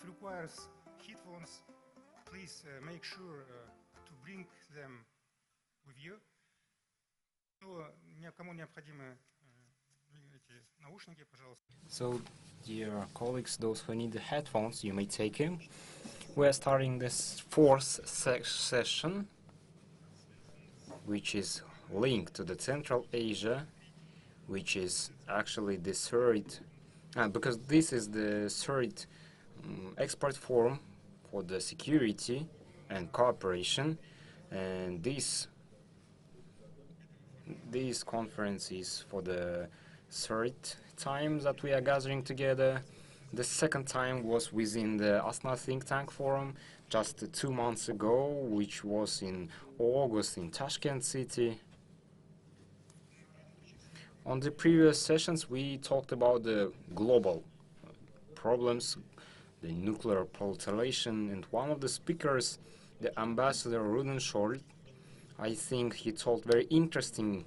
requires headphones, please make sure to bring them with you. Кому необходимы эти наушники, пожалуйста. So, dear colleagues, those who need the headphones, you may take them. We are starting this fourth session, which is linked to the Central Asia, which is actually the third, because this is the third expert forum for the security and cooperation, and this conference is for the third time that we are gathering together. The second time was within the Astana Think Tank Forum just 2 months ago, which was in August in Tashkent city. On the previous sessions, we talked about the global problems, the nuclear proliferation, and one of the speakers, the Ambassador Rudenschol, I think he told very interesting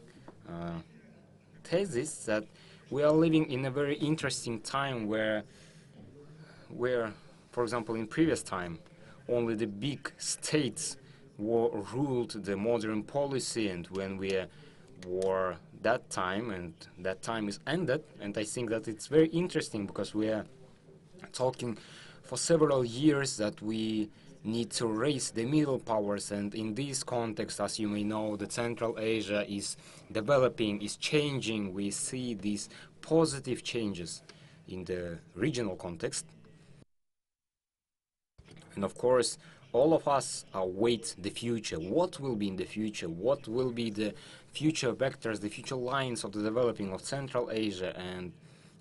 thesis that we are living in a very interesting time where, for example, in previous time, only the big states ruled the modern policy, and when we were that time, and that time is ended, and I think that it's very interesting because we are talking for several years that we need to raise the middle powers, and in this context, as you may know, the Central Asia is developing, is changing. We see these positive changes in the regional context. And of course, all of us await the future. What will be in the future? What will be the future vectors, the future lines of the developing of Central Asia? And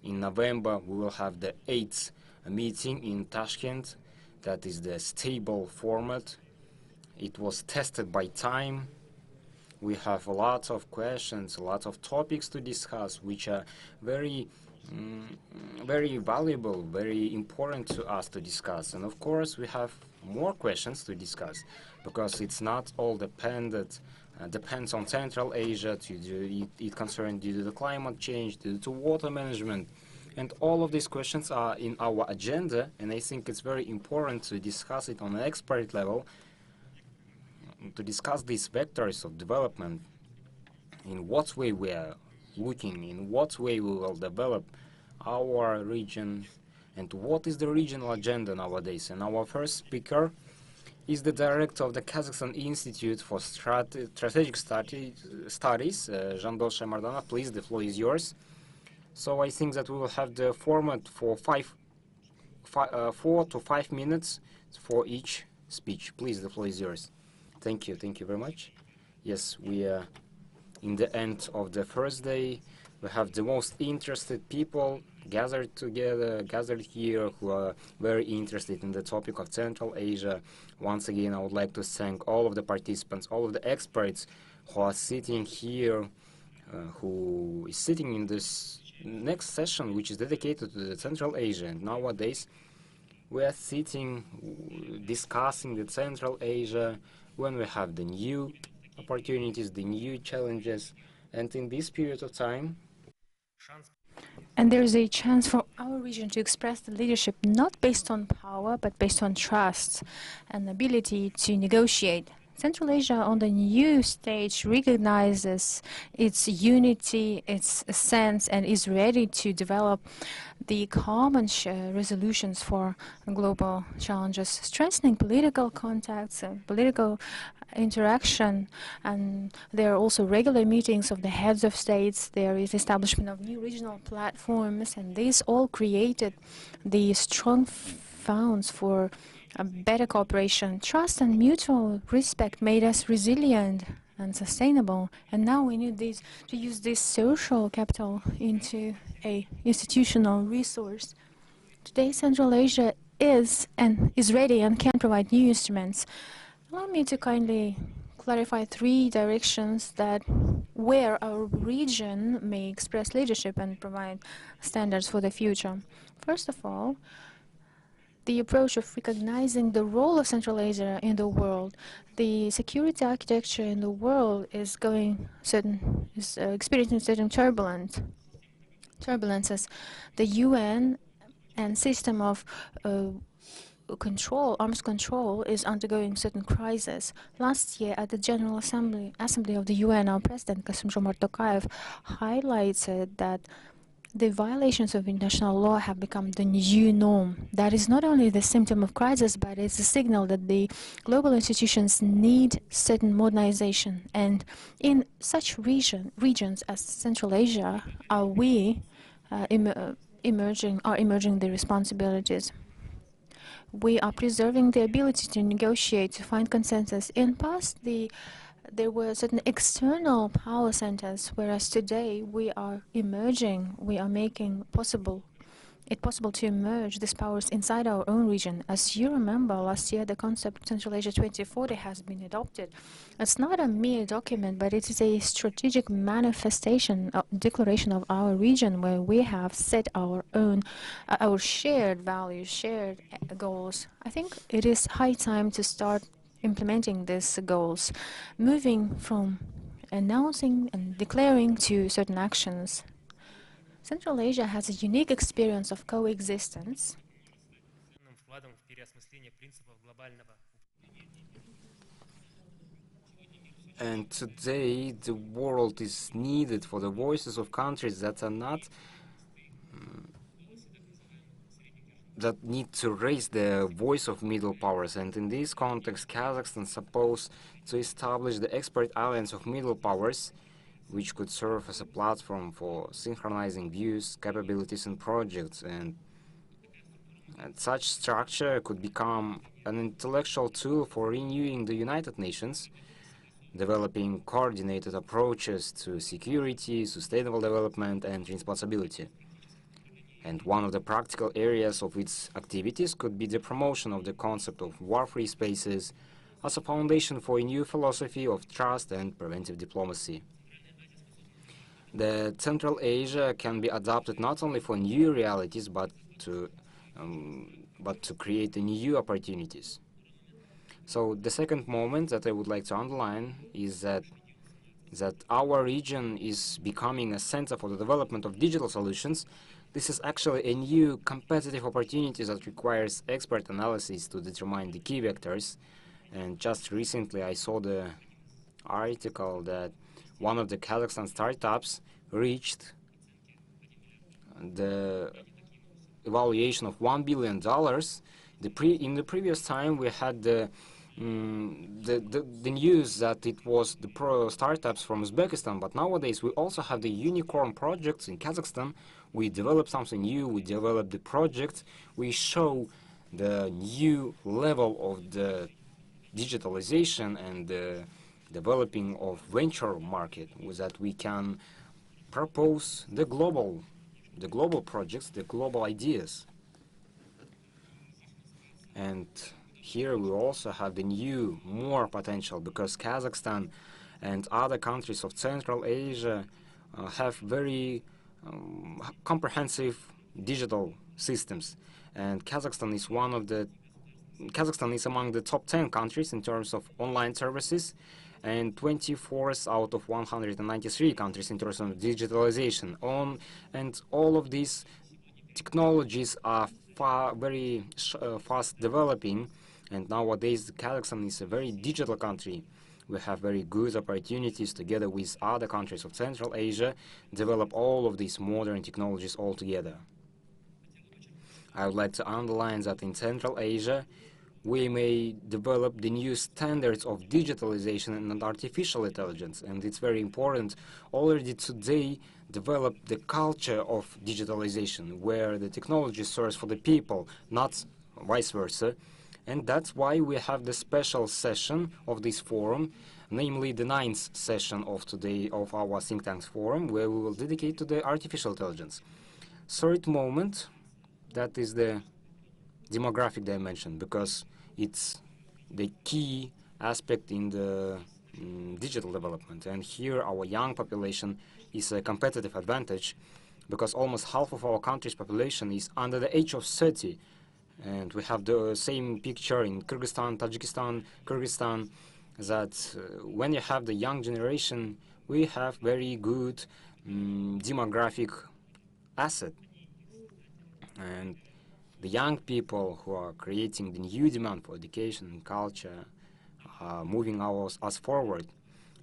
in November, we will have the 8th meeting in Tashkent. That is the stable format. It was tested by time. We have a lot of questions, a lot of topics to discuss, which are very valuable, very important to us to discuss. And of course, we have more questions to discuss, because it's not all depends on Central Asia. It concerns due to the climate change, due to water management. And all of these questions are in our agenda, and I think it's very important to discuss it on an expert level, to discuss these vectors of development, in what way we are looking, in what way we will develop our region, and what is the regional agenda nowadays. And our first speaker is the director of the Kazakhstan Institute for Strategic Studies, Jandol Shamardanov. Please, the floor is yours. So I think that we will have the format for 4 to 5 minutes for each speech. Please, the floor is yours. Thank you very much. Yes, we are in the end of the first day. We have the most interested people gathered here, who are very interested in the topic of Central Asia. Once again, I would like to thank all of the participants, all of the experts who are sitting here, who is sitting in this next session, which is dedicated to the Central Asia. And nowadays, we are sitting, discussing the Central Asia when we have the new opportunities, the new challenges, and in this period of time. And there is a chance for our region to express the leadership not based on power, but based on trust and ability to negotiate. Central Asia on the new stage recognizes its unity, its sense, and is ready to develop the common resolutions for global challenges, strengthening political contacts and political interaction. And there are also regular meetings of the heads of states. There is establishment of new regional platforms, and these all created the strong founds for a better cooperation. Trust and mutual respect made us resilient and sustainable, and now we need to use this social capital into a institutional resource. Today, Central Asia is ready and can provide new instruments. Allow me to kindly clarify 3 directions where our region may express leadership and provide standards for the future. First of all, the approach of recognizing the role of Central Asia in the world. The security architecture in the world is experiencing certain turbulences. The UN and system of arms control is undergoing certain crisis. Last year at the General Assembly of the UN, our President Kassym-Jomart Tokayev highlighted that the violations of international law have become the new norm. That is not only the symptom of crisis, but it's a signal that the global institutions need certain modernization. And in such regions as Central Asia, are emerging the responsibilities. We are preserving the ability to negotiate, to find consensus. In past, there were certain external power centers, whereas today we are making it possible to emerge these powers inside our own region. As you remember, last year the concept Central Asia 2040 has been adopted. It's not a mere document, but it is a strategic manifestation, a declaration of our region, where we have set our own, our shared values, shared goals. I think it is high time to start implementing these goals, moving from announcing and declaring to certain actions. Central Asia has a unique experience of coexistence. And today the world is needed for the voices of countries that are not that need to raise the voice of middle powers, and in this context Kazakhstan is supposed to establish the expert alliance of middle powers, which could serve as a platform for synchronizing views, capabilities and projects, and such structure could become an intellectual tool for renewing the United Nations, developing coordinated approaches to security, sustainable development and responsibility. And one of the practical areas of its activities could be the promotion of the concept of war-free spaces as a foundation for a new philosophy of trust and preventive diplomacy. The Central Asia can be adapted not only for new realities, but to create new opportunities. So the second moment that I would like to underline is that our region is becoming a center for the development of digital solutions. This is actually a new competitive opportunity that requires expert analysis to determine the key vectors. And just recently I saw the article that one of the Kazakhstan startups reached the evaluation of $1 billion. In the previous time we had the news that it was the pro startups from Uzbekistan, but nowadays we also have the unicorn projects in Kazakhstan. We develop something new, we develop the project, we show the new level of the digitalization and the developing of venture market, that we can propose the global projects, the global ideas. And here we also have the new, more potential, because Kazakhstan and other countries of Central Asia have very comprehensive digital systems, and Kazakhstan is among the top 10 countries in terms of online services, and 24th out of 193 countries in terms of digitalization. And all of these technologies are very fast developing, and nowadays Kazakhstan is a very digital country. We have very good opportunities together with other countries of Central Asia develop all of these modern technologies all together. I would like to underline that in Central Asia we may develop the new standards of digitalization and artificial intelligence, and it's very important already today develop the culture of digitalization, where the technology serves for the people, not vice versa. And that's why we have the special session of this forum, namely the 9th session of today of our think tanks forum, where we will dedicate to the artificial intelligence. Third moment, that is the demographic dimension, because it's the key aspect in the digital development. And here our young population is a competitive advantage, because almost half of our country's population is under the age of 30. And we have the same picture in Kyrgyzstan, Tajikistan, Kyrgyzstan, that when you have the young generation, we have very good demographic asset. And the young people who are creating the new demand for education and culture, moving us forward.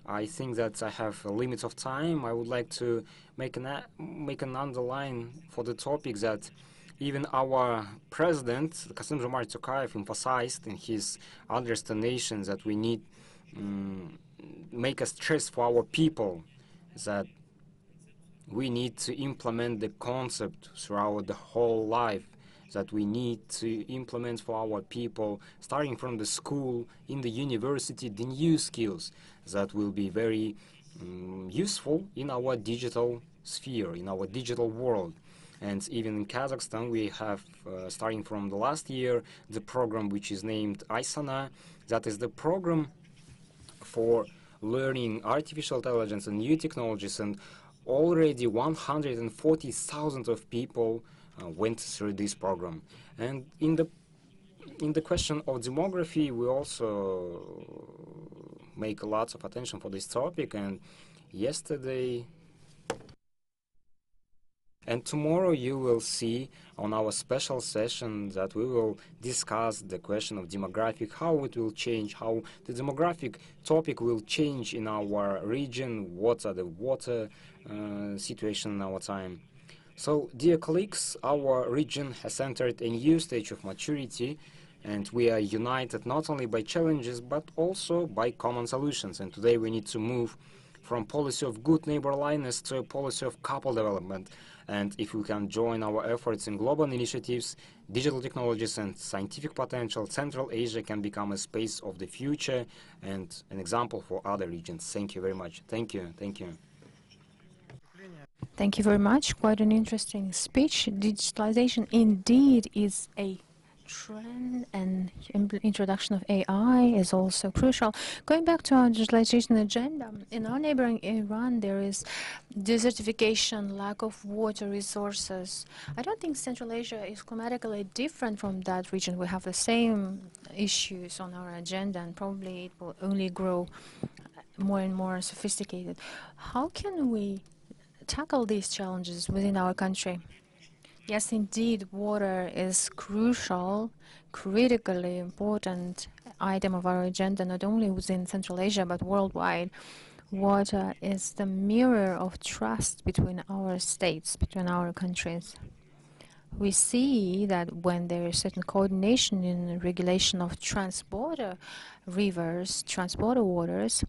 I think that I have a limit of time. I would like to make an underline for the topic that even our president, Kassym-Jomart Tokayev, emphasized in his address to nations that we need make a stress for our people, that we need to implement the concept throughout the whole life, that we need to implement for our people, starting from the school, in the university, the new skills that will be very useful in our digital sphere, in our digital world. And even in Kazakhstan, we have, starting from the last year, the program which is named ISANA. That is the program for learning artificial intelligence and new technologies, and already 140,000 of people went through this program. And in the question of demography, we also make lots of attention for this topic. And yesterday and tomorrow you will see on our special session that we will discuss the question of demographic, how it will change, how the demographic topic will change in our region, what are the water situation in our time. So, dear colleagues, our region has entered a new stage of maturity, and we are united not only by challenges but also by common solutions. And today we need to move from policy of good neighborliness to a policy of coupled development. And if we can join our efforts in global initiatives, digital technologies and scientific potential, Central Asia can become a space of the future and an example for other regions. Thank you very much. Thank you. Thank you. Thank you very much. Quite an interesting speech. Digitalization indeed is a trend, and introduction of AI is also crucial. Going back to our digitalization agenda, in our neighboring Iran, there is desertification, lack of water resources. I don't think Central Asia is climatically different from that region. We have the same issues on our agenda, and probably it will only grow more and more sophisticated. How can we tackle these challenges within our country? Yes, indeed, water is crucial, critically important item of our agenda, not only within Central Asia, but worldwide. Water is the mirror of trust between our states, between our countries. We see that when there is certain coordination in the regulation of transborder rivers, transborder waters,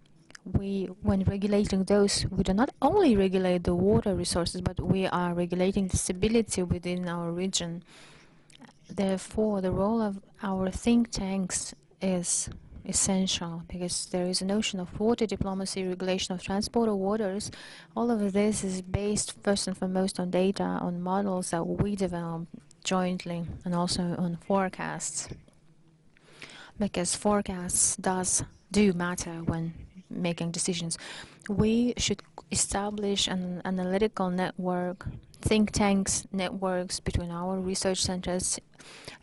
when regulating those, we do not only regulate the water resources, but we are regulating the stability within our region. Therefore, the role of our think tanks is essential, because there is a notion of water diplomacy, regulation of transport of waters. All of this is based first and foremost on data, on models that we develop jointly, and also on forecasts, because forecasts do matter when making decisions. We should establish an analytical network, think tanks networks between our research centers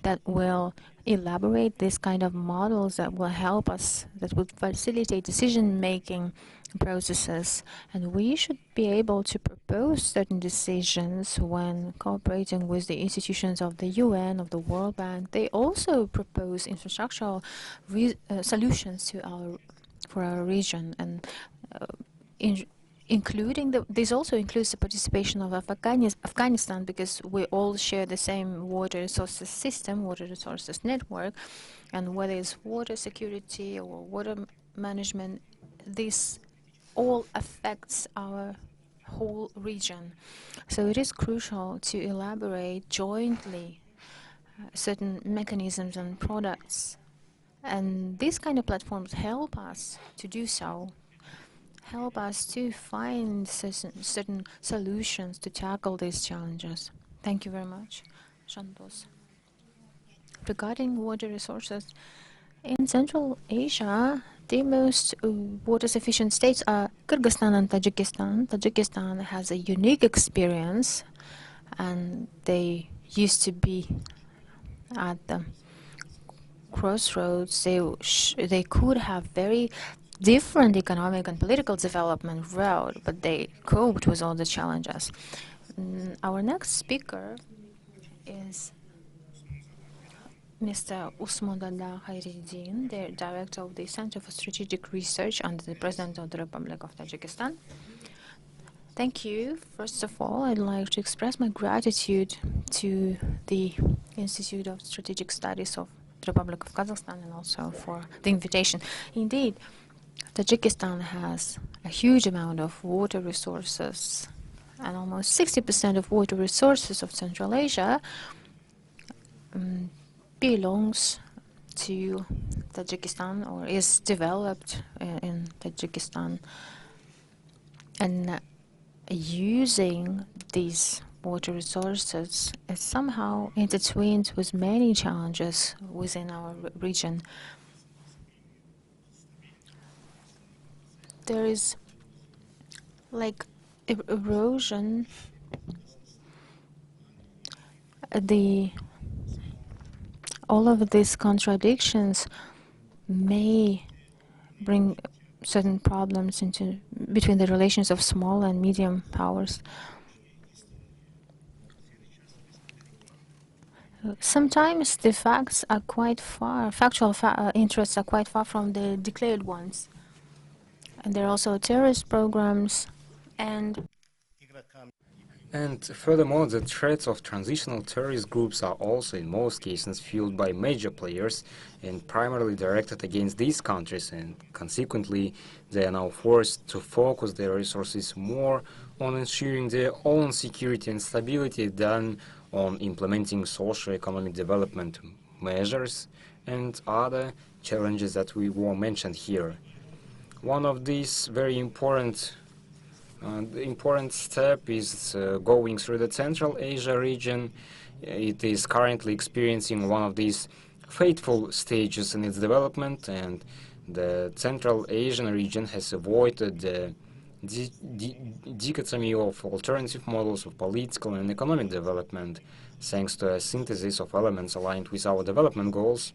that will elaborate this kind of models that will help us, that would facilitate decision-making processes. And we should be able to propose certain decisions when cooperating with the institutions of the UN, of the World Bank. They also propose infrastructural solutions for our region, and this also includes the participation of Afghanistan, because we all share the same water resources system, water resources network, and whether it's water security or water management, this all affects our whole region. So it is crucial to elaborate jointly certain mechanisms and products. And these kind of platforms help us to do so, help us to find certain solutions to tackle these challenges. Thank you very much, Shantos. Regarding water resources, in Central Asia, the most water-sufficient states are Kyrgyzstan and Tajikistan. Tajikistan has a unique experience, and they used to be at the crossroads. They could have very different economic and political development route, but they coped with all the challenges. Our next speaker is Mr. Usmandallah Khairuddin, the director of the Center for Strategic Research under the President of the Republic of Tajikistan. Thank you. First of all, I'd like to express my gratitude to the Institute of Strategic Studies of the Republic of Kazakhstan and also for the invitation. Indeed, Tajikistan has a huge amount of water resources, and almost 60% of water resources of Central Asia belongs to Tajikistan or is developed in Tajikistan. And using these water resources is somehow intertwined with many challenges within our region. There is like erosion. All of these contradictions may bring certain problems between the relations of small and medium powers. Sometimes the facts are quite far, factual interests are quite far from the declared ones. And there are also terrorist programs And furthermore, the threats of transitional terrorist groups are also in most cases fueled by major players and primarily directed against these countries, and consequently they are now forced to focus their resources more on ensuring their own security and stability than on implementing socio-economic development measures and other challenges that we were mentioned here. One of these very important the important step is going through the Central Asia region. It is currently experiencing one of these fateful stages in its development, and the Central Asian region has avoided the dichotomy of alternative models of political and economic development, thanks to a synthesis of elements aligned with our development goals,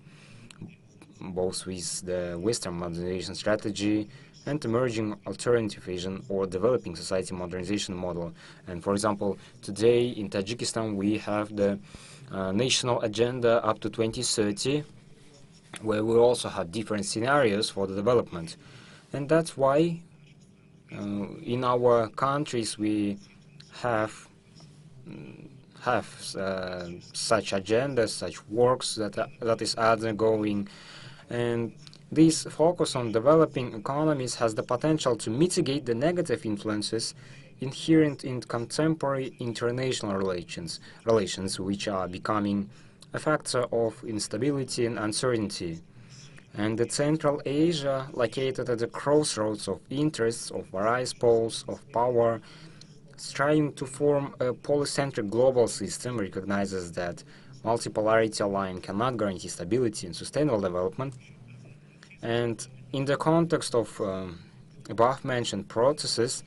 both with the Western modernization strategy and emerging alternative Asian or developing society modernization model. And for example, today in Tajikistan we have the national agenda up to 2030, where we also have different scenarios for the development. And that's why in our countries we have such agendas, such works that is undergoing, and this focus on developing economies has the potential to mitigate the negative influences inherent in contemporary international relations, which are becoming a factor of instability and uncertainty. And the Central Asia, located at the crossroads of interests of various poles of power, striving to form a polycentric global system, recognizes that multipolarity alone cannot guarantee stability and sustainable development. And in the context of above-mentioned processes,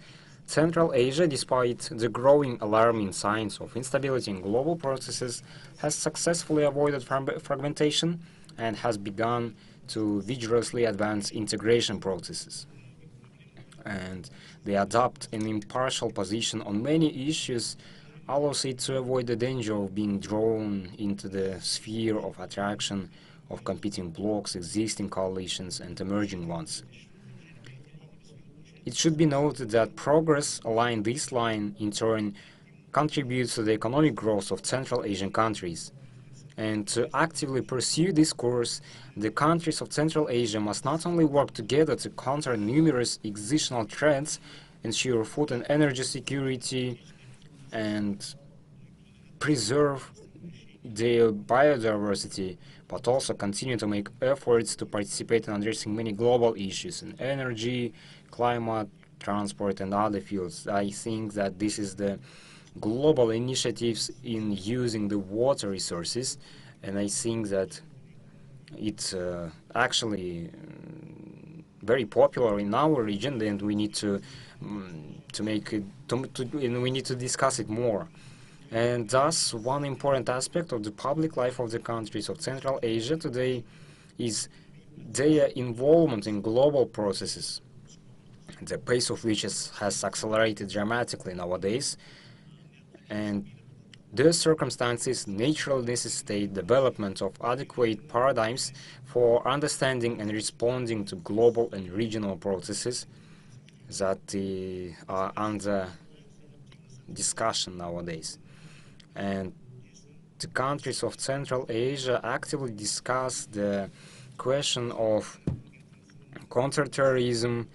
Central Asia, despite the growing alarming signs of instability in global processes, has successfully avoided fragmentation and has begun to vigorously advance integration processes. And they adopt an impartial position on many issues, allows it to avoid the danger of being drawn into the sphere of attraction of competing blocs, existing coalitions, and emerging ones. It should be noted that progress along this line, in turn, contributes to the economic growth of Central Asian countries. And to actively pursue this course, the countries of Central Asia must not only work together to counter numerous existential threats, ensure food and energy security, and preserve their biodiversity, but also continue to make efforts to participate in addressing many global issues in energy, climate, transport, and other fields. I think that this is the global initiatives in using the water resources, and I think that it's actually very popular in our region, and we need to make it, and we need to discuss it more. And thus, one important aspect of the public life of the countries of Central Asia today is their involvement in global processes, the pace of which has accelerated dramatically nowadays. And those circumstances naturally necessitate development of adequate paradigms for understanding and responding to global and regional processes that are under discussion nowadays. And the countries of Central Asia actively discuss the question of counterterrorism,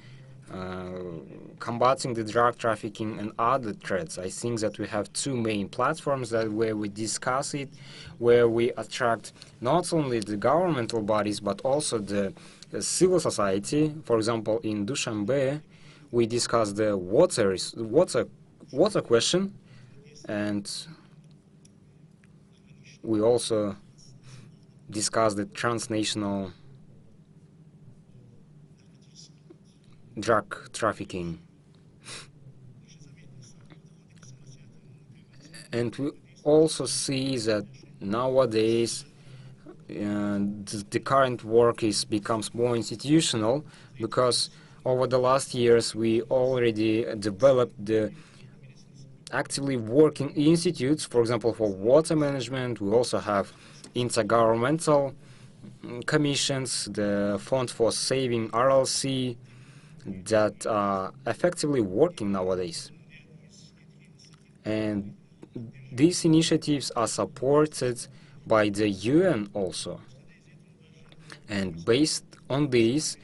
combating the drug trafficking and other threats. I think that we have two main platforms where we discuss it, where we attract not only the governmental bodies but also the civil society. For example, in Dushanbe, we discuss the water question, and we also discuss the transnational drug trafficking. And we also see that nowadays the current work becomes more institutional, because over the last years we already developed the actively working institutes. For example, for water management, we also have intergovernmental commissions, the Fund for Saving RLC, that are effectively working nowadays. And these initiatives are supported by the UN also. And based on this,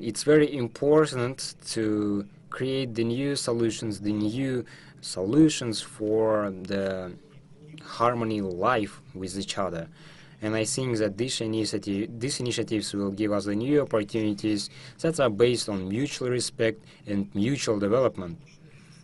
it's very important to create the new solutions for the harmony life with each other. And I think that these initiatives will give us the new opportunities that are based on mutual respect and mutual development.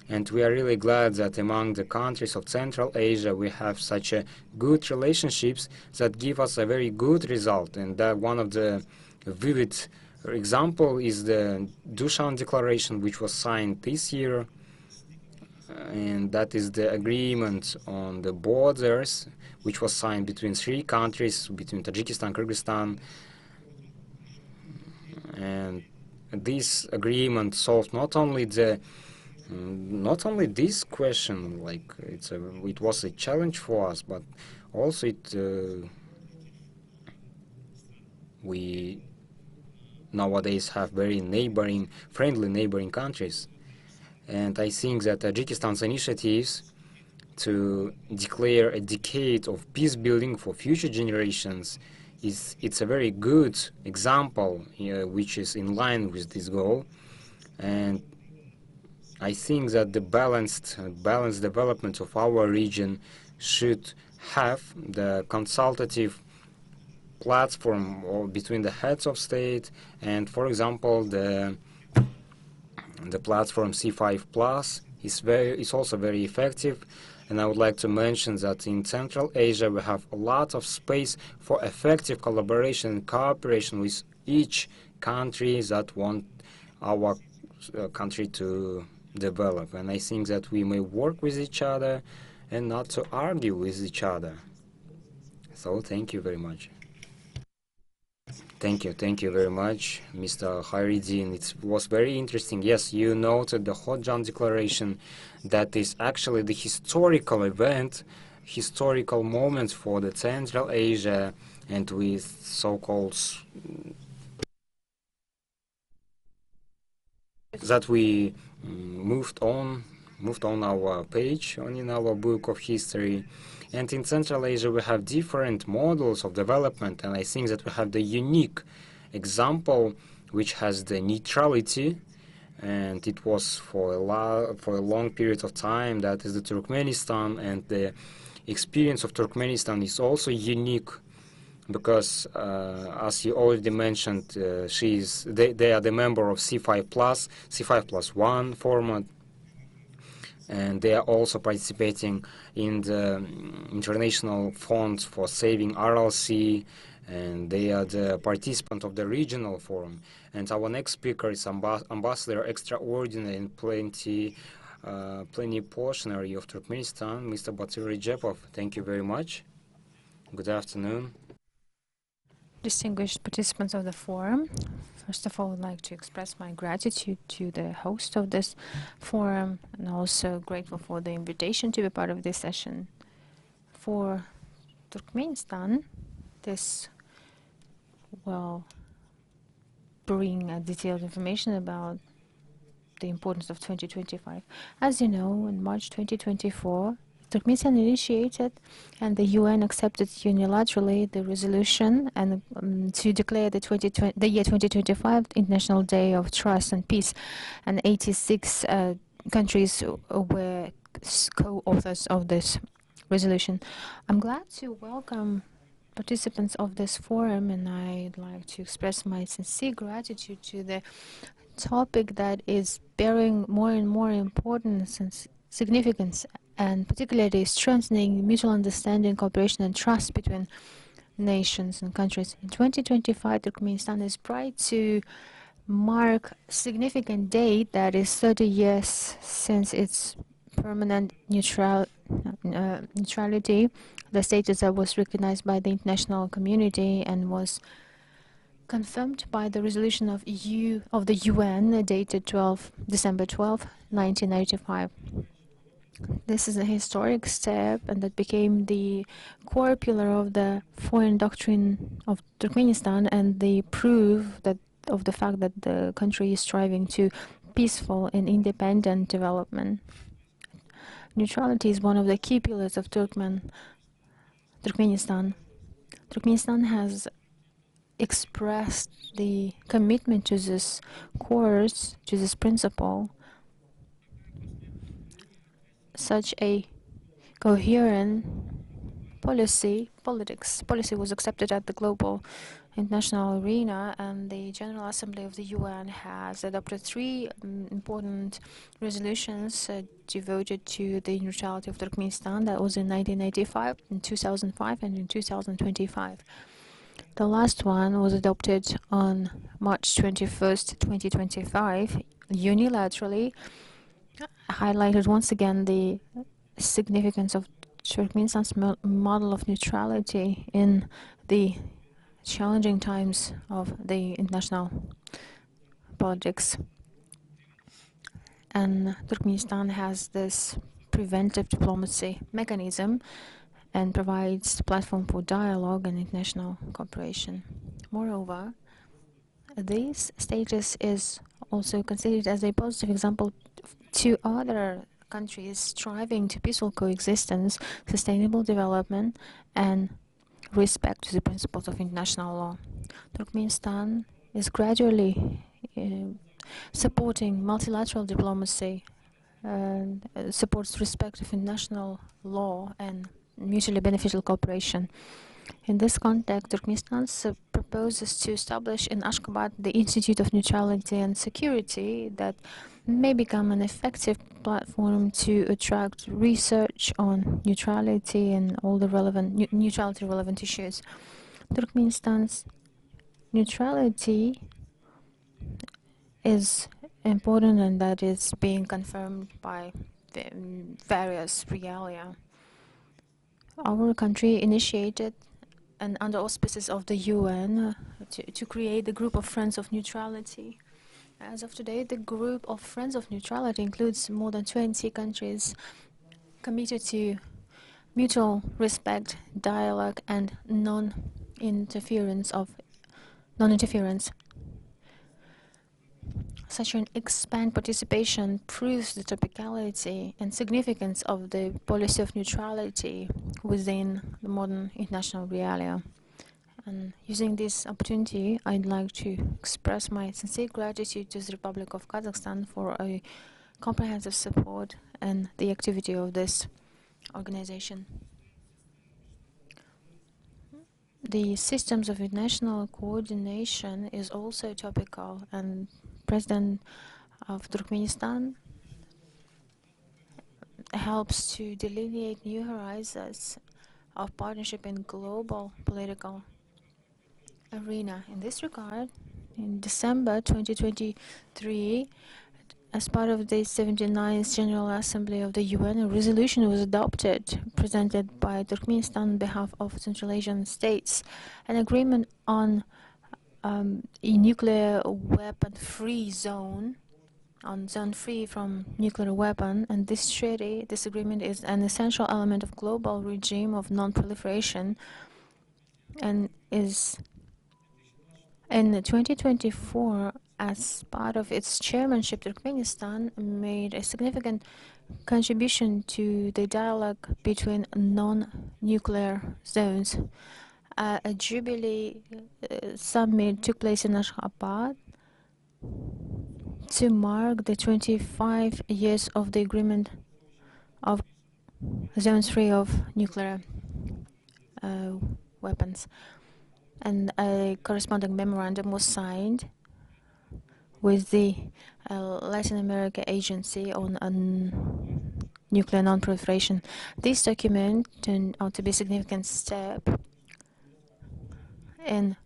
And we are really glad that among the countries of Central Asia we have such a good relationships that give us a very good result. And that one of the vivid example is the Dushan Declaration, which was signed this year, and that is the agreement on the borders, which was signed between three countries, between Tajikistan, Kyrgyzstan, and this agreement solved not only this question, like it was a challenge for us, but also we nowadays have very friendly neighboring countries. And I think that Tajikistan's initiatives to declare a decade of peace building for future generations it's a very good example which is in line with this goal. And I think that the balanced development of our region should have the consultative platform between the heads of state, and for example the platform C5 Plus is also very effective. And I would like to mention that in Central Asia we have a lot of space for effective collaboration and cooperation with each country that want our country to develop. And I think that we may work with each other and not to argue with each other. So thank you very much. Thank you very much, Mr. Khairuddin. It was very interesting. Yes, you noted the Hojan Declaration. That is actually the historical event, historical moment for the Central Asia, and with so-called that we moved on our page in our book of history. And in Central Asia we have different models of development, and I think that we have the unique example which has the neutrality, and it was for a long period of time. That is the Turkmenistan, and the experience of Turkmenistan is also unique because, as you already mentioned, they are the member of C5+1 format, and they are also participating in the International Fund for Saving RLC, and they are the participant of the regional forum. And our next speaker is Ambassador Extraordinary and Plenipotentiary of Turkmenistan, Mr. Batyr Recepov. Thank you very much. Good afternoon. Distinguished participants of the forum, first of all, I'd like to express my gratitude to the host of this forum and also grateful for the invitation to be part of this session. For Turkmenistan, this will bring detailed information about the importance of 2025. As you know, in March 2024, Turkmenistan initiated and the UN accepted unilaterally the resolution and to declare the year 2025 International Day of Trust and Peace, and 86 countries were co-authors of this resolution. I'm glad to welcome participants of this forum, and I'd like to express my sincere gratitude to the topic that is bearing more and more importance and significance, and particularly strengthening mutual understanding, cooperation, and trust between nations and countries. In 2025, Turkmenistan is proud to mark a significant date that is 30 years since its permanent neutrality, the status that was recognized by the international community and was confirmed by the resolution of the UN dated December 12, 1995. This is a historic step, and that became the core pillar of the foreign doctrine of Turkmenistan and the proof of the fact that the country is striving to peaceful and independent development. Neutrality is one of the key pillars of Turkmenistan. Turkmenistan has expressed the commitment to this course, to this principle. Such a coherent policy was accepted at the global international arena, and the General Assembly of the UN has adopted three important resolutions devoted to the neutrality of Turkmenistan. That was in 1985, in 2005, and in 2025. The last one was adopted on March 21st, 2025, unilaterally, highlighted once again the significance of Turkmenistan's model of neutrality in the challenging times of the international politics. And Turkmenistan has this preventive diplomacy mechanism and provides a platform for dialogue and international cooperation. Moreover, this status is also considered as a positive example to other countries striving to peaceful coexistence, sustainable development, and respect to the principles of international law. Turkmenistan is gradually supporting multilateral diplomacy and supports respect of international law and mutually beneficial cooperation. In this context, Turkmenistan proposes to establish in Ashgabat the Institute of Neutrality and Security that may become an effective platform to attract research on neutrality and all the relevant neutrality-relevant issues. Turkmenistan's neutrality is important, and that is being confirmed by the various regalia. Our country initiated, and under auspices of the UN, to create the Group of Friends of Neutrality. As of today, the Group of Friends of Neutrality includes more than 20 countries committed to mutual respect, dialogue, and non-interference. Such an expanded participation proves the topicality and significance of the policy of neutrality within the modern international realia. And using this opportunity, I'd like to express my sincere gratitude to the Republic of Kazakhstan for a comprehensive support and the activity of this organization. The systems of international coordination is also topical, and President of Turkmenistan helps to delineate new horizons of partnership in global political arena. In this regard, in December 2023, As part of the 79th General Assembly of the UN, a resolution was adopted, presented by Turkmenistan on behalf of Central Asian states, an agreement on a nuclear weapon-free zone, on zone free from nuclear weapon, and this treaty, this agreement is an essential element of global regime of non-proliferation and is in 2024, as part of its chairmanship, Turkmenistan made a significant contribution to the dialogue between non-nuclear zones. A Jubilee summit took place in Ashgabat to mark the 25 years of the agreement of zones free of nuclear weapons. And a corresponding memorandum was signed with the Latin America Agency on nuclear non-proliferation. This document turned out to be a significant step in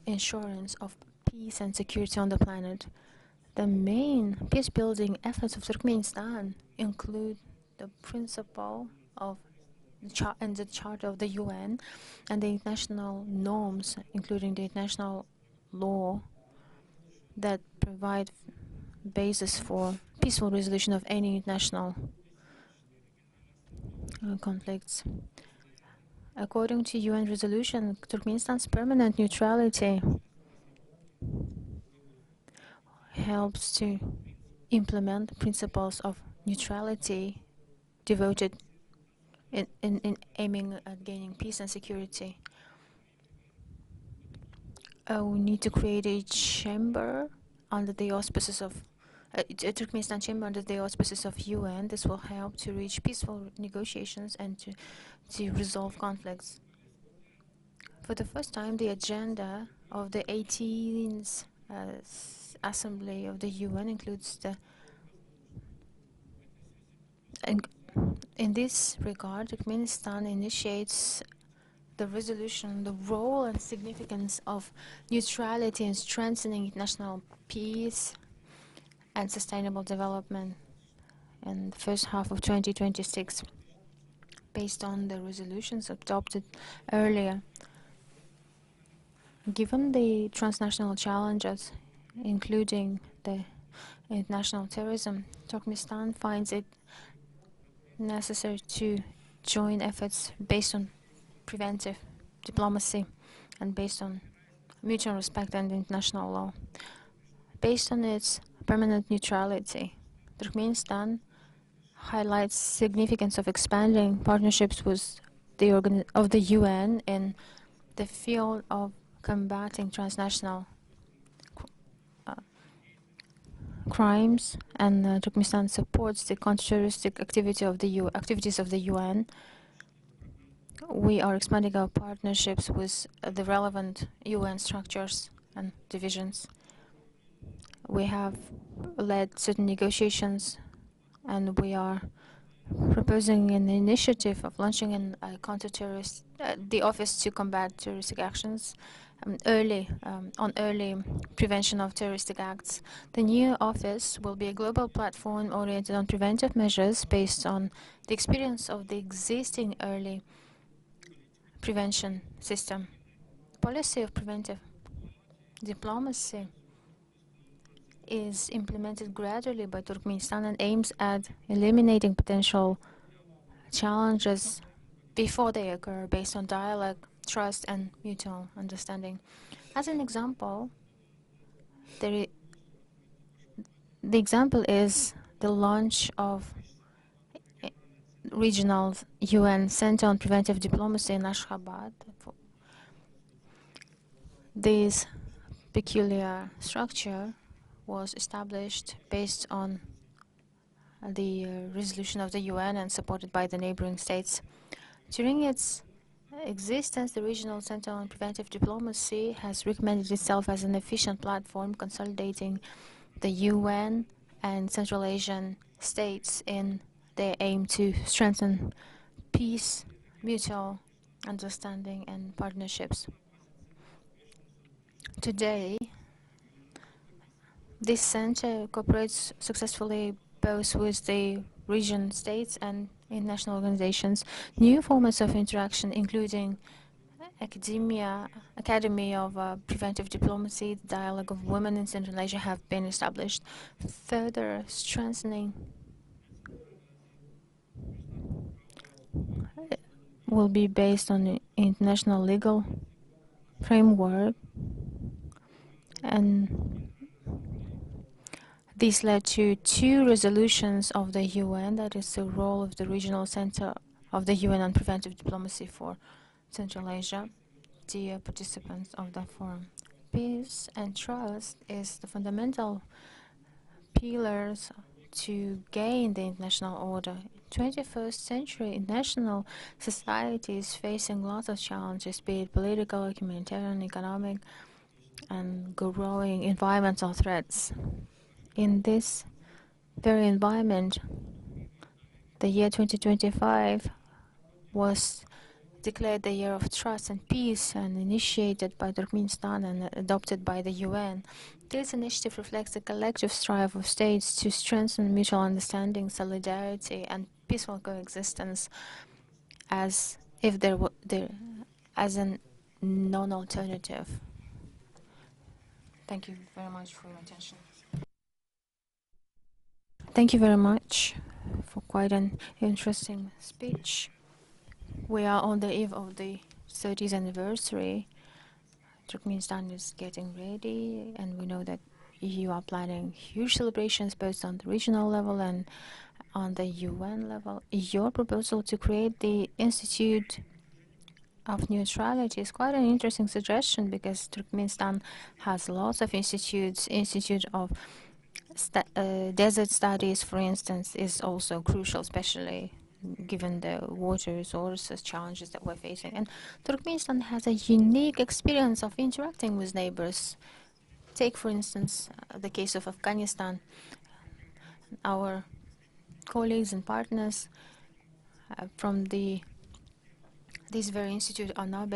ensurance of peace and security on the planet. The main peace-building efforts of Turkmenistan include the principle of the Charter of the UN and the international norms, including the international law that provide basis for peaceful resolution of any international conflicts. According to UN resolution, Turkmenistan's permanent neutrality helps to implement principles of neutrality devoted in aiming at gaining peace and security. We need to create a chamber under the auspices of a Turkmenistan chamber under the auspices of UN. This will help to reach peaceful negotiations and to resolve conflicts. For the first time, the agenda of the 18th Assembly of the UN includes the. In this regard, Turkmenistan initiates the resolution, the role and significance of neutrality in strengthening international peace and sustainable development in the first half of 2026, based on the resolutions adopted earlier. Given the transnational challenges, including the international terrorism, Turkmenistan finds it necessary to join efforts based on preventive diplomacy and based on mutual respect and international law. Based on its permanent neutrality, Turkmenistan highlights significance of expanding partnerships with the UN in the field of combating transnational crimes, and Turkmenistan supports the counter-terroristic activities of the UN. We are expanding our partnerships with the relevant UN structures and divisions. We have led certain negotiations, and we are proposing an initiative of launching the Office to Combat Terroristic Actions on early prevention of terroristic acts. The new office will be a global platform oriented on preventive measures based on the experience of the existing early prevention system. Policy of preventive diplomacy is implemented gradually by Turkmenistan and aims at eliminating potential challenges before they occur based on dialogue, trust, and mutual understanding. As an example, the example is the launch of regional UN Center on Preventive Diplomacy in Ashgabat. This peculiar structure was established based on the resolution of the UN and supported by the neighboring states. During its existence, the Regional Center on Preventive Diplomacy has recommended itself as an efficient platform consolidating the UN and Central Asian states in their aim to strengthen peace, mutual understanding, and partnerships. Today, This center cooperates successfully both with the region states and international organizations. New formats of interaction, including Academy of Preventive Diplomacy, the Dialogue of Women in Central Asia, have been established, further strengthening will be based on the international legal framework, and this led to 2 resolutions of the UN. That is the role of the regional center of the UN on preventive diplomacy for Central Asia. Dear participants of the forum, peace and trust is the fundamental pillars to gain the international order. 21st century international society is facing lots of challenges, be it political, humanitarian, economic, and growing environmental threats. In this very environment, the year 2025 was declared the Year of Trust and Peace and initiated by Turkmenistan and adopted by the UN. This initiative reflects the collective strive of states to strengthen mutual understanding, solidarity, and peaceful coexistence as if there as a non-alternative. Thank you very much for your attention. Thank you very much for quite an interesting speech. We are on the eve of the 30th anniversary. Turkmenistan is getting ready, and we know that you are planning huge celebrations both on the regional level and on the UN level. Your proposal to create the Institute of Neutrality is quite an interesting suggestion, because Turkmenistan has lots of institutes. Institute of Desert Studies, for instance, is also crucial, especially given the water resources challenges that we're facing. And Turkmenistan has a unique experience of interacting with neighbors. Take, for instance, the case of Afghanistan. Our colleagues and partners from this very institute are now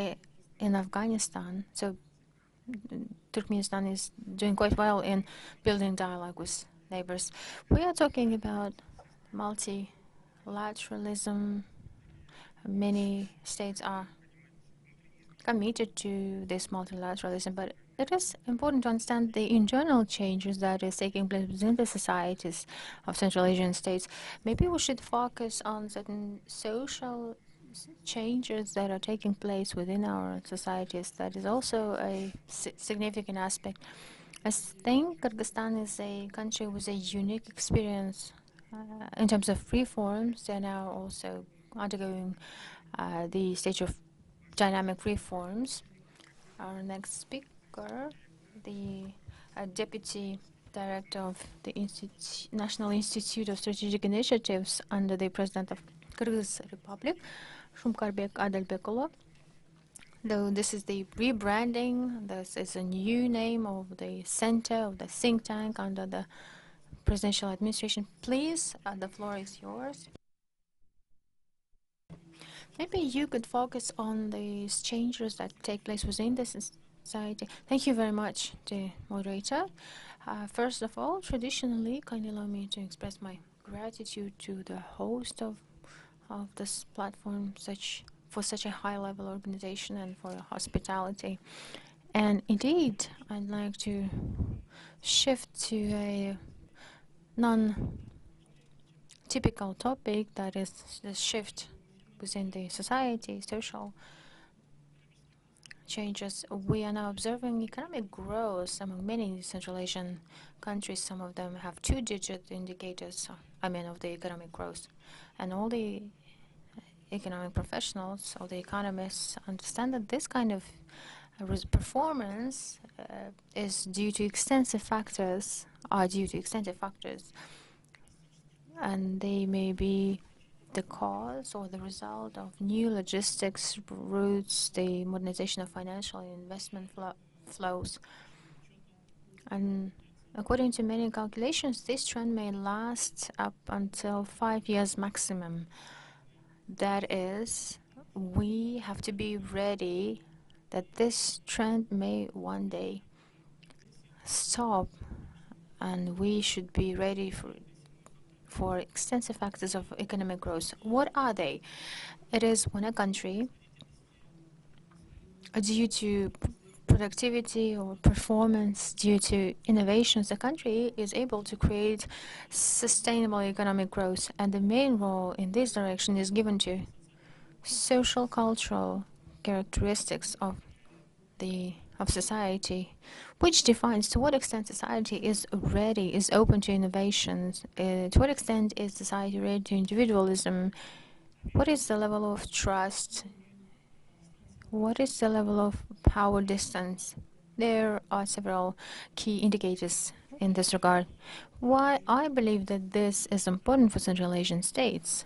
in Afghanistan. So Turkmenistan is doing quite well in building dialogue with neighbors. We are talking about multilateralism. Many states are committed to this multilateralism, but it is important to understand the internal changes that is taking place within the societies of Central Asian states. Maybe we should focus on certain social changes that are taking place within our societies. That is also a significant aspect. I think Kyrgyzstan is a country with a unique experience in terms of reforms. They are now also undergoing the stage of dynamic reforms. Our next speaker, the Deputy Director of the National Institute of Strategic Initiatives under the President of Kyrgyz Republic, Shumkarbek Adalbekulu. Though this is the rebranding, this is a new name of the center, of the think tank under the presidential administration. Please, the floor is yours. Maybe you could focus on these changes that take place within the society. Thank you very much, the moderator. First of all, traditionally, kindly allow me to express my gratitude to the host of this platform, for such a high-level organization and for your hospitality. And indeed, I'd like to shift to a non-typical topic, that is the shift within the society, social changes. We are now observing economic growth among many Central Asian countries. Some of them have 2-digit indicators, of the economic growth. And all the economic professionals or the economists understand that this kind of performance is due to extensive factors, and they may be the cause or the result of new logistics routes, the modernization of financial and investment flows. And according to many calculations, this trend may last up until 5 years maximum. That is, we have to be ready that this trend may one day stop, and we should be ready for extensive factors of economic growth. What are they? It is when a country, due to productivity or performance, due to innovations, the country is able to create sustainable economic growth. And the main role in this direction is given to social cultural characteristics of society, which defines to what extent society is ready, is open to innovations, to what extent is society ready to individualism, what is the level of trust, what is the level of power distance. There are several key indicators in this regard. Why I believe that this is important for Central Asian states.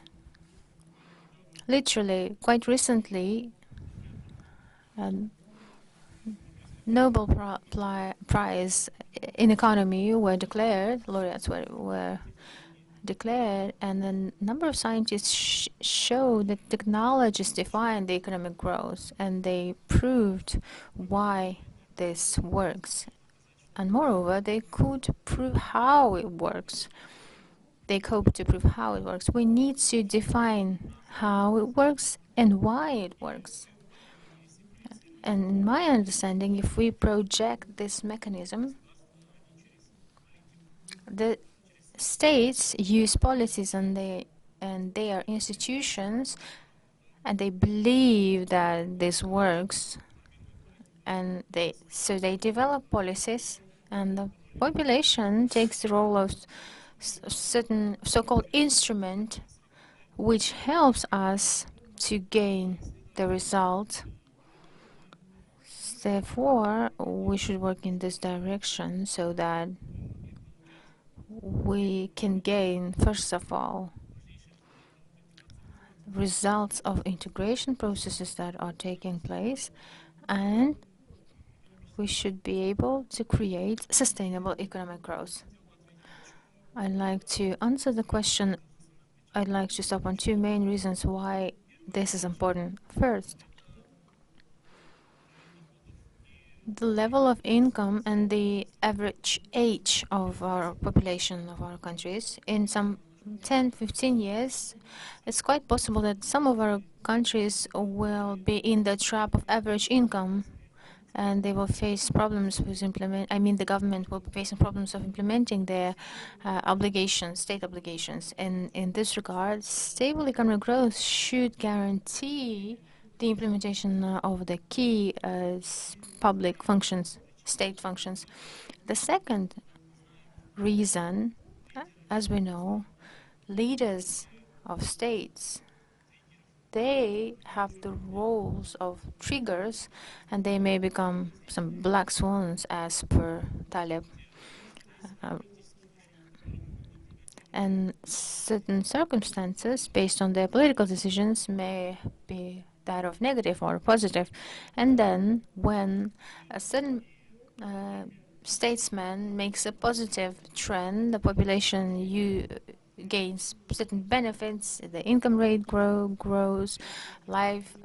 Literally, quite recently, Nobel Prize in economy were declared, laureates were declared, and a number of scientists show that technologies define the economic growth, and they proved why this works. And moreover, they could prove how it works. They hope to prove how it works. We need to define how it works and why it works. And in my understanding, if we project this mechanism, the states use policies and their institutions, and they believe that this works, and they develop policies, and the population takes the role of certain so-called instrument, which helps us to gain the result. Therefore, we should work in this direction so that we can gain, first of all, results of integration processes that are taking place, and we should be able to create sustainable economic growth. I'd like to answer the question. I'd like to stop on two main reasons why this is important. First, the level of income and the average age of our population of our countries. In some 10-15 years, it's quite possible that some of our countries will be in the trap of average income, and they will face problems with the government will be facing problems of implementing their obligations, state obligations. And in this regard, stable economic growth should guarantee the implementation of the key public functions, state functions. The second reason, as we know, leaders of states, they have the roles of triggers, and they may become some black swans as per Taleb. And certain circumstances, based on their political decisions, may be that of negative or positive. And then when a certain statesman makes a positive trend, the population gains certain benefits, the income rate grows, life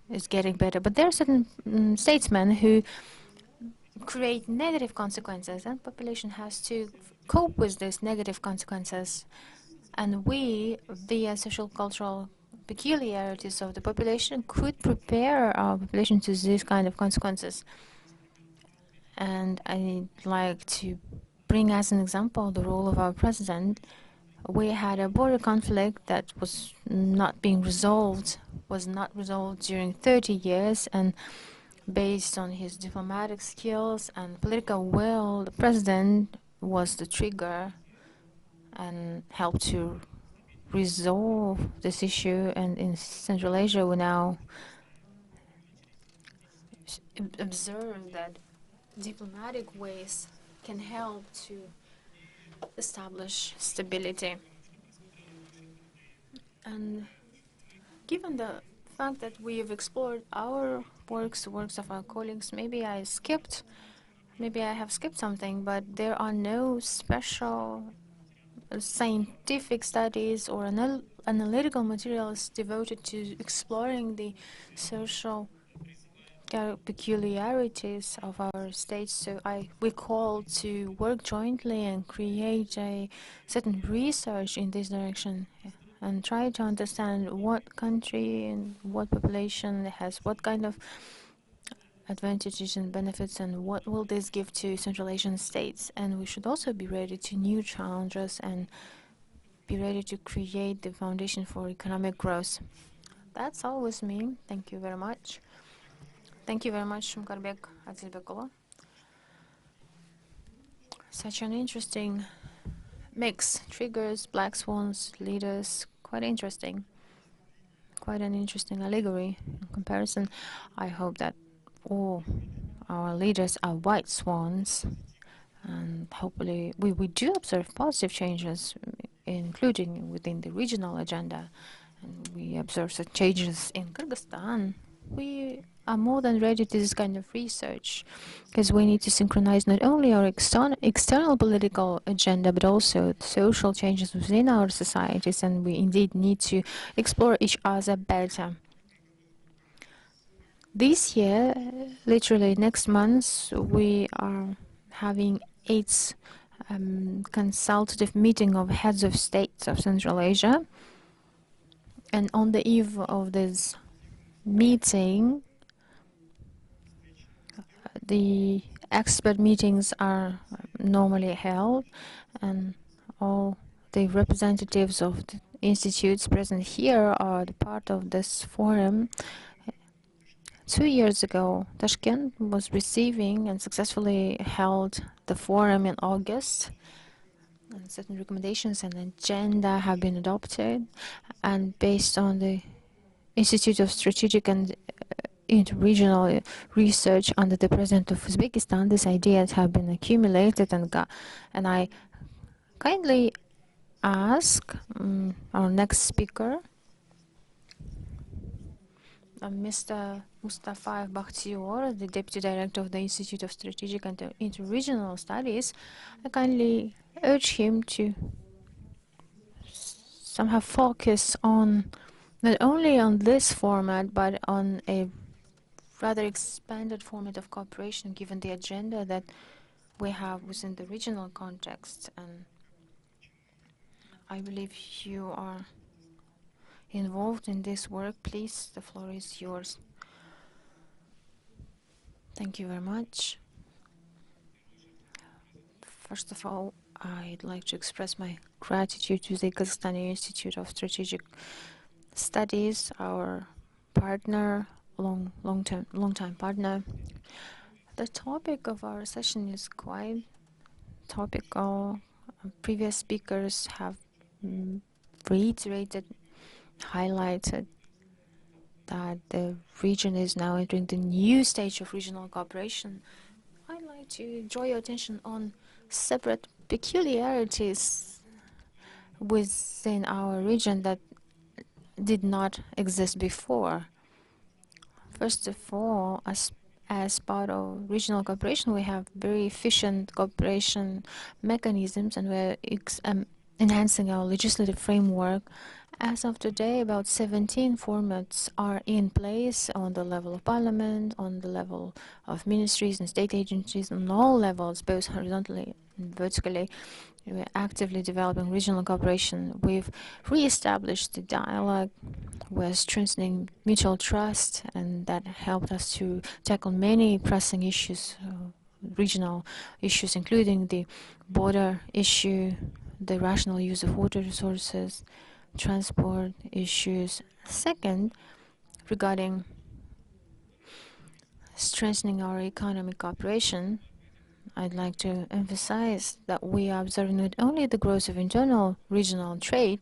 is getting better. But there are certain statesmen who create negative consequences, and population has to cope with these negative consequences. And we, via social cultural peculiarities of the population, could prepare our population to these kind of consequences. And I'd like to bring as an example the role of our president. We had a border conflict that was not resolved during 30 years, and based on his diplomatic skills and political will, the president was the trigger and helped to resolve this issue. And in Central Asia, we now observe that diplomatic ways can help to establish stability. And given the fact that we have explored our works, the works of our colleagues, maybe I have skipped something, but there are no special scientific studies or analytical materials devoted to exploring the social There are peculiarities of our states, so we call to work jointly and create a certain research in this direction and try to understand what country and what population has what kind of advantages and benefits and what will this give to Central Asian states. And we should also be ready to new challenges and be ready to create the foundation for economic growth. That's all with me. Thank you very much. Thank you very much, Mukarbek Adilbekova. Such an interesting mix. Triggers, black swans, leaders. Quite interesting. Quite an interesting allegory in comparison. I hope that all our leaders are white swans, and hopefully we do observe positive changes, including within the regional agenda, and we observe such changes in Kyrgyzstan. We are more than ready to this kind of research because we need to synchronize not only our external political agenda but also social changes within our societies, and we indeed need to explore each other better. This year, literally next month, we are having 8th consultative meeting of heads of states of Central Asia. And on the eve of this meeting, the expert meetings are normally held, and all the representatives of the institutes present here are the part of this forum. 2 years ago, Tashkent was receiving and successfully held the forum in August. And certain recommendations and agenda have been adopted. And based on the Institute of Strategic and Interregional Research under the President of Uzbekistan, these ideas have been accumulated, and I kindly ask our next speaker, Mr. Mustafa Bakhtior, the Deputy Director of the Institute of Strategic and Interregional Studies. I kindly urge him to somehow focus on not only on this format, but on a rather expanded format of cooperation, given the agenda that we have within the regional context. And I believe you are involved in this work. Please, the floor is yours. Thank you very much. First of all, I'd like to express my gratitude to the Kazakhstani Institute of Strategic Studies, our partner, long-time partner. The topic of our session is quite topical. Previous speakers have reiterated, highlighted that the region is now entering the new stage of regional cooperation. I'd like to draw your attention on separate peculiarities within our region that did not exist before. First of all, as part of regional cooperation, we have very efficient cooperation mechanisms, and we're enhancing our legislative framework. As of today, about 17 formats are in place on the level of parliament, on the level of ministries and state agencies, on all levels, both horizontally and vertically. We're actively developing regional cooperation. We've re-established the dialogue. We're strengthening mutual trust, and that helped us to tackle many pressing issues, regional issues, including the border issue, the rational use of water resources, transport issues. Second, regarding strengthening our economic cooperation, I'd like to emphasize that we are observing not only the growth of internal regional trade,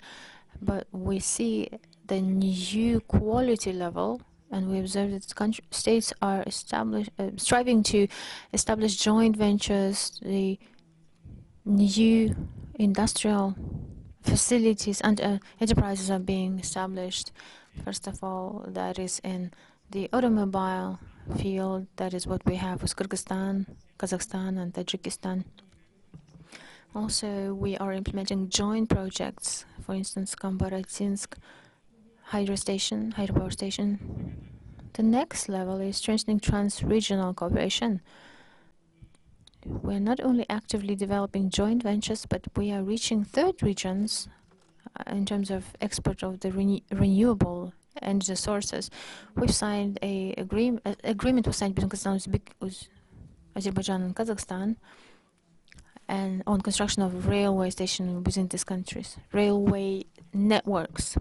but we see the new quality level, and we observe that states are striving to establish joint ventures, the new industrial facilities and enterprises are being established. First of all, that is in the automobile field. That is what we have with Kyrgyzstan, Kazakhstan, and Tajikistan. Also, we are implementing joint projects. For instance, Kambaratinsk hydropower station. The next level is strengthening trans-regional cooperation. We're not only actively developing joint ventures, but we are reaching third regions in terms of export of the renewable energy sources. We've signed agreement was signed between Azerbaijan and Kazakhstan, and on construction of railway station within these countries, railway networks.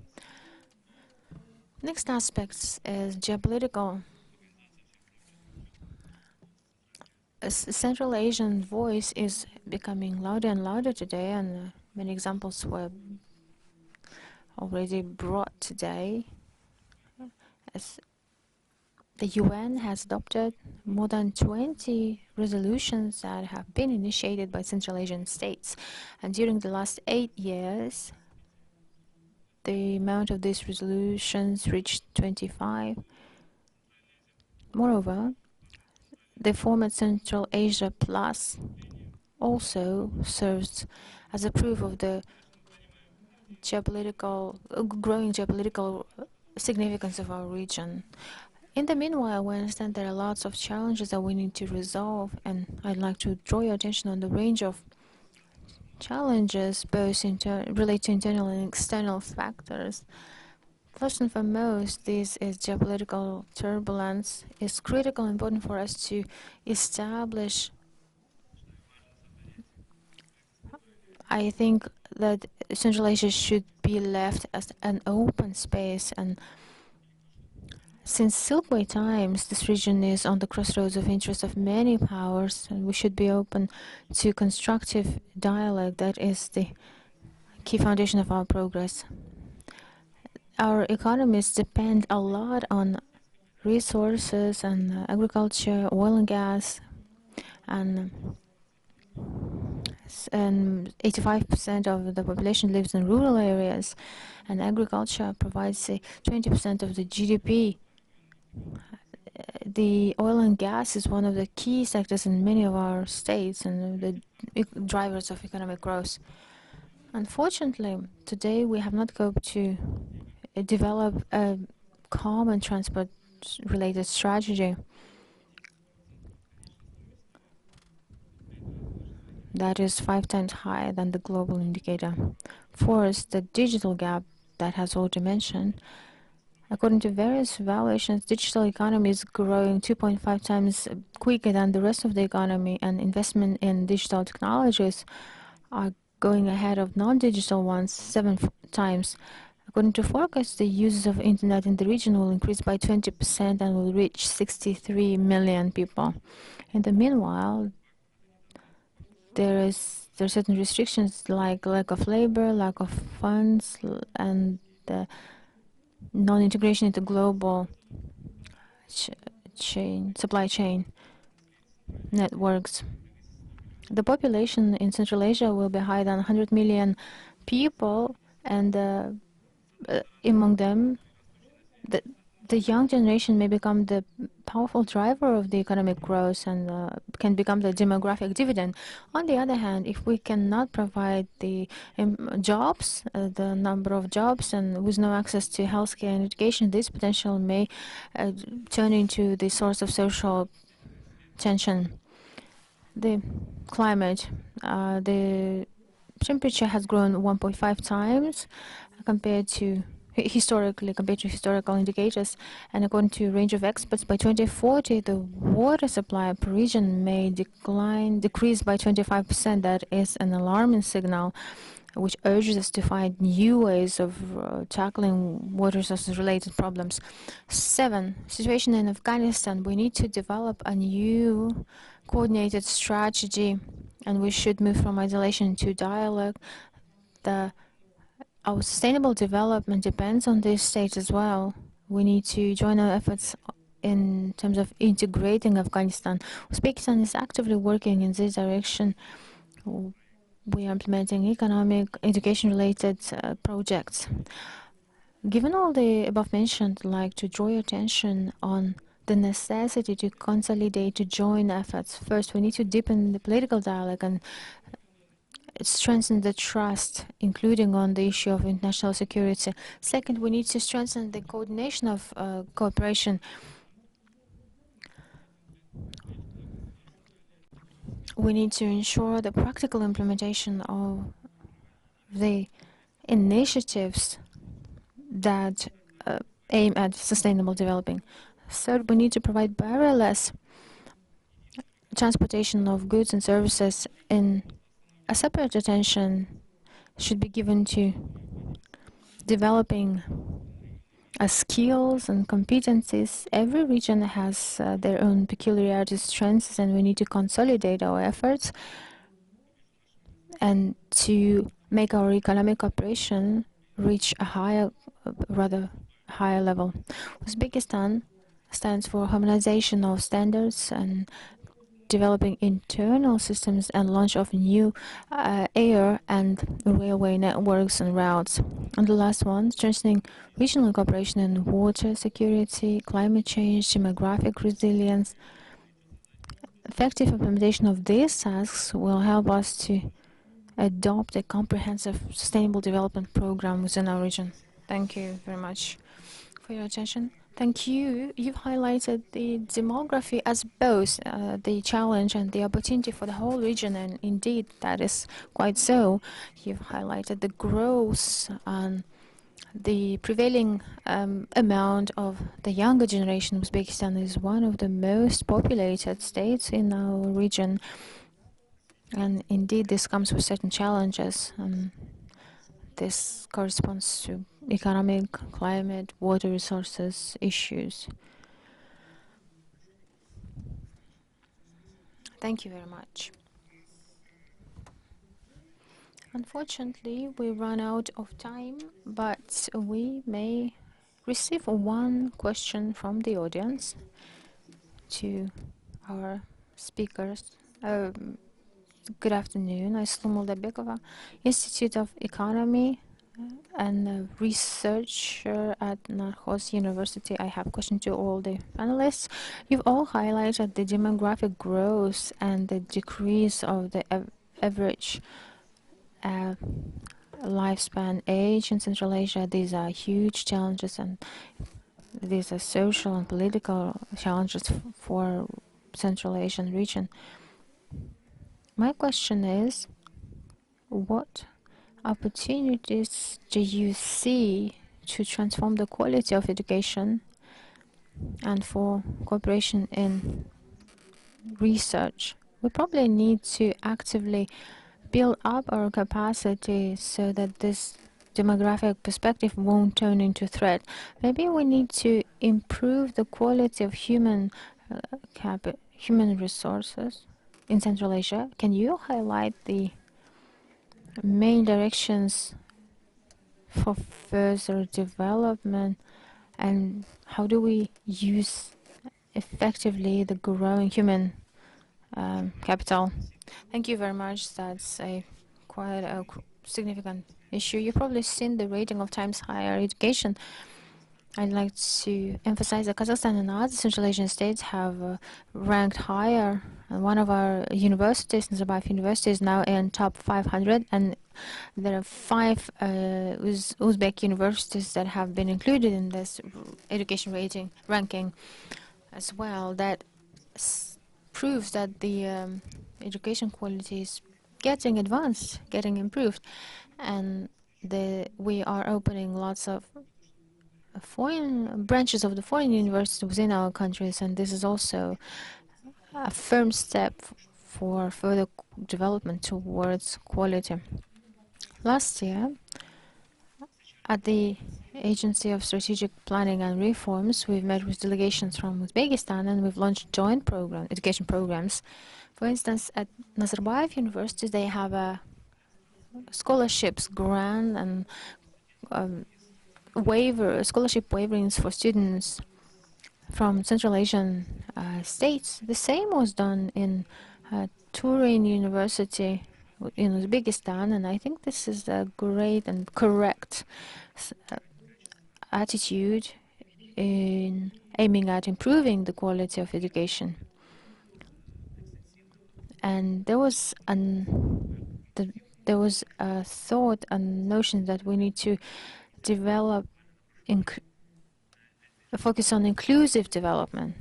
Next aspect is geopolitical. Central Asian voice is becoming louder and louder today, and many examples were already brought today. As the UN has adopted more than 20 resolutions that have been initiated by Central Asian states, and during the last 8 years, the amount of these resolutions reached 25. Moreover, the format Central Asia Plus also serves as a proof of the growing geopolitical significance of our region. In the meanwhile, we understand there are lots of challenges that we need to resolve, and I'd like to draw your attention on the range of challenges, both related to internal and external factors. First and foremost, this is geopolitical turbulence. It's critical and important for us to establish. I think that Central Asia should be left as an open space, and since Silkway times, this region is on the crossroads of interest of many powers, and we should be open to constructive dialogue. That is the key foundation of our progress. Our economies depend a lot on resources and agriculture, oil and gas, and 85% of the population lives in rural areas, and agriculture provides 20% of the GDP. The oil and gas is one of the key sectors in many of our states and the drivers of economic growth. Unfortunately, today we have not coped to develop a common transport-related strategy that is 5 times higher than the global indicator. Fourth, the digital gap that has already mentioned. According to various evaluations, digital economy is growing 2.5 times quicker than the rest of the economy, and investment in digital technologies are going ahead of non-digital ones 7 times. According to forecasts, the users of internet in the region will increase by 20% and will reach 63 million people. In the meanwhile, there are certain restrictions like lack of labor, lack of funds, and non-integration into global supply chain networks. The population in Central Asia will be higher than 100 million people, and among them, the young generation may become the powerful driver of the economic growth and can become the demographic dividend. On the other hand, if we cannot provide the jobs, the number of jobs, and with no access to healthcare and education, this potential may turn into the source of social tension. The climate, the temperature has grown 1.5 times compared to historical indicators, and according to a range of experts, by 2040 the water supply per region may decrease by 25%. That is an alarming signal, which urges us to find new ways of tackling water sources related problems. 7, situation in Afghanistan. We need to develop a new coordinated strategy, and we should move from isolation to dialogue. Our sustainable development depends on this state as well. We need to join our efforts in terms of integrating Afghanistan. Uzbekistan is actively working in this direction. We are implementing economic, education-related projects. Given all the above mentioned, I'd like to draw your attention on the necessity to consolidate, to join efforts. First, we need to deepen the political dialogue and strengthen the trust, including on the issue of international security. Second, we need to strengthen the coordination of cooperation we need to ensure the practical implementation of the initiatives that aim at sustainable developing. Third, we need to provide barrierless transportation of goods and services. In a separate attention should be given to developing skills and competencies. Every region has their own peculiarities, strengths, and we need to consolidate our efforts and to make our economic cooperation reach a rather higher level. Uzbekistan stands for harmonization of standards and developing internal systems and launch of new air and railway networks and routes. And the last one, strengthening regional cooperation in water security, climate change, demographic resilience. Effective implementation of these tasks will help us to adopt a comprehensive sustainable development program within our region. Thank you very much for your attention. Thank you. You've highlighted the demography as both the challenge and the opportunity for the whole region, and indeed that is quite so. You've highlighted the growth and the prevailing amount of the younger generation. Uzbekistan is one of the most populated states in our region, and indeed this comes with certain challenges. This corresponds to economic, climate, water resources issues. Thank you very much. Unfortunately, we run out of time, but we may receive one question from the audience to our speakers. Good afternoon. Ayslu Moldabekova, Institute of Economy and researcher at Narcos University. I have a question to all the panelists. You've all highlighted the demographic growth and the decrease of the average lifespan age in Central Asia. These are huge challenges, and these are social and political challenges for Central Asian region. My question is, what opportunities do you see to transform the quality of education and for cooperation in research? We probably need to actively build up our capacity so that this demographic perspective won't turn into a threat. Maybe we need to improve the quality of human resources in Central Asia. Can you highlight the main directions for further development, and how do we use effectively the growing human capital? Thank you very much. That's quite a significant issue. You've probably seen the rating of Times Higher Education. I'd like to emphasize that Kazakhstan and other Central Asian states have ranked higher. And one of our universities, Nazarbayev University, is now in top 500, and there are 5 Uzbek universities that have been included in this education rating ranking as well. That proves that the education quality is getting advanced, getting improved, and we are opening lots of foreign branches of the foreign universities within our countries, and this is also a firm step for further development towards quality. Last year, at the Agency of Strategic Planning and Reforms, we've met with delegations from Uzbekistan, and we've launched joint education programs. For instance, at Nazarbayev University, they have a scholarships grant and scholarship waivers for students from Central Asian states. The same was done in Turin University in Uzbekistan, and I think this is a great and correct attitude in aiming at improving the quality of education. And there was a thought and notion that we need to develop focus on inclusive development.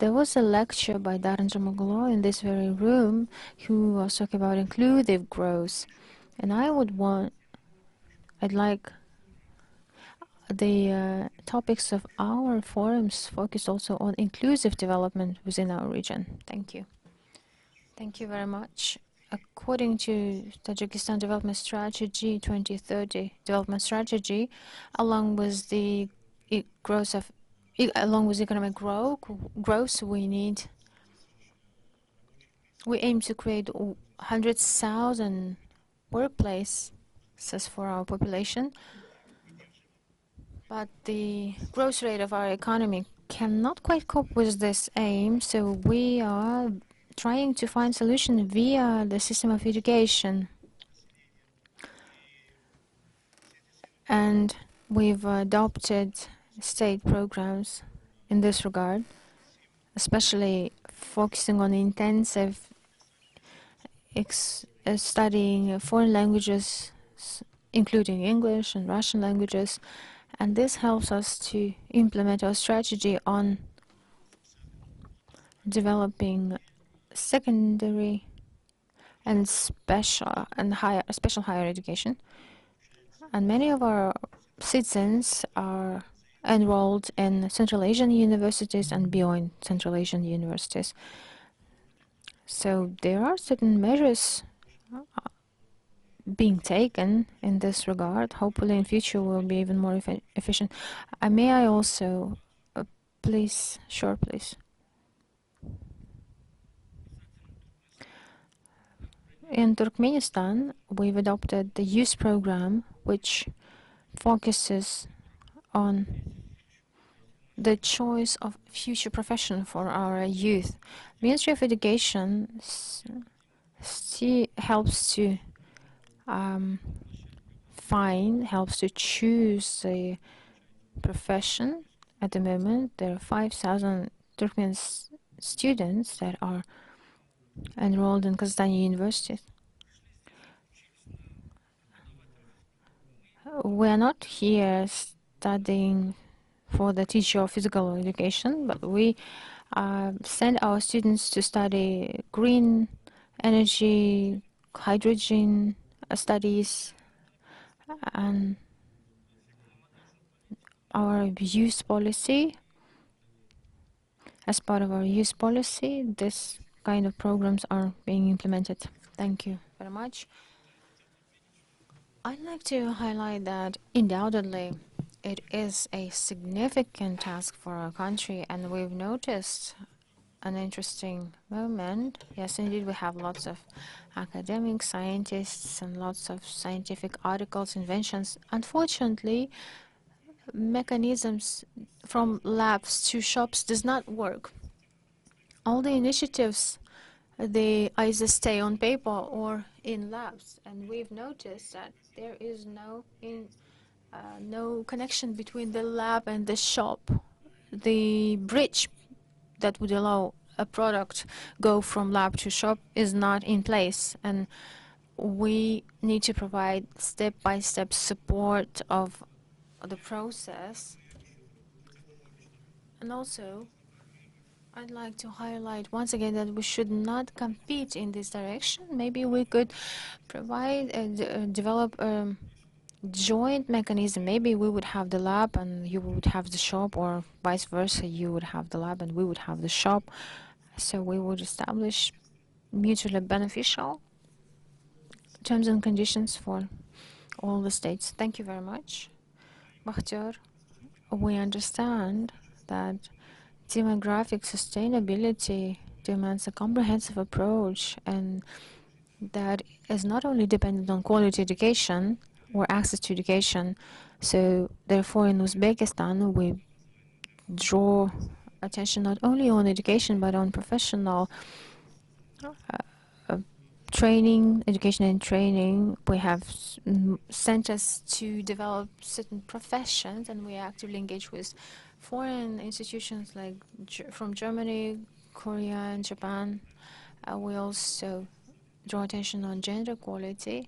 There was a lecture by Darren Jamoglo in this very room who was talking about inclusive growth. And I'd like the topics of our forums focus also on inclusive development within our region. Thank you. Thank you very much. According to Tajikistan Development Strategy 2030 development strategy, along with the economic growth, we aim to create 100,000 workplaces for our population. But the growth rate of our economy cannot quite cope with this aim, so we are trying to find solution via the system of education. And we've adopted state programs in this regard, especially focusing on intensive studying foreign languages, including English and Russian languages, and this helps us to implement our strategy on developing secondary and special higher education. And many of our citizens are enrolled in Central Asian universities and beyond Central Asian universities. So there are certain measures being taken in this regard. Hopefully in future we'll be even more efficient. May I also, please, sure, please. In Turkmenistan, we've adopted the youth program, which focuses on the choice of future profession for our youth. Ministry of Education helps to helps to choose a profession. At the moment, there are 5,000 Turkmen students that are enrolled in Kazakh universities. We are not here studying for the teacher of physical education, but we send our students to study green energy, hydrogen studies, and our youth policy. As part of our youth policy, this kind of programs are being implemented. Thank you very much. I'd like to highlight that undoubtedly it is a significant task for our country, and we've noticed an interesting moment. Yes, indeed, we have lots of academic scientists and lots of scientific articles, inventions. Unfortunately, mechanisms from labs to shops does not work. All the initiatives, they either stay on paper or in labs, and we've noticed that there is no connection between the lab and the shop. The bridge that would allow a product go from lab to shop is not in place, and we need to provide step-by-step support of the process. And also, I'd like to highlight once again that we should not compete in this direction. Maybe we could provide and develop a joint mechanism. Maybe we would have the lab and you would have the shop, or vice versa, you would have the lab and we would have the shop. So we would establish mutually beneficial terms and conditions for all the states. Thank you very much. Bakhtiar, we understand that demographic sustainability demands a comprehensive approach, and that is not only dependent on quality education or access to education. So therefore, in Uzbekistan, we draw attention not only on education, but on professional training, education and training. We have centers to develop certain professions, and we actively engage with foreign institutions like from Germany, Korea, and Japan. We also draw attention on gender equality.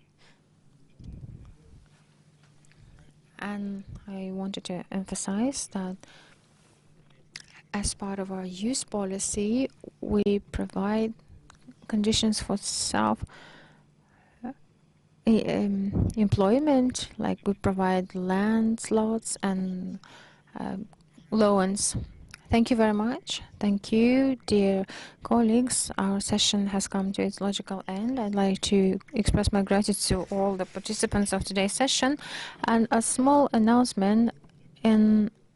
And I wanted to emphasize that As part of our youth policy, we provide conditions for employment, like we provide land slots and loans. Thank you very much. Thank you, dear colleagues. Our session has come to its logical end. I'd like to express my gratitude to all the participants of today's session. And a small announcement,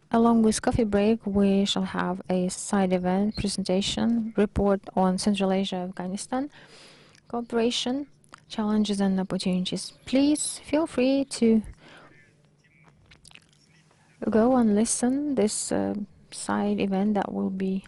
along with coffee break, we shall have a side event presentation report on Central Asia, Afghanistan, cooperation, challenges and opportunities. Please feel free to go and listen this side event that will be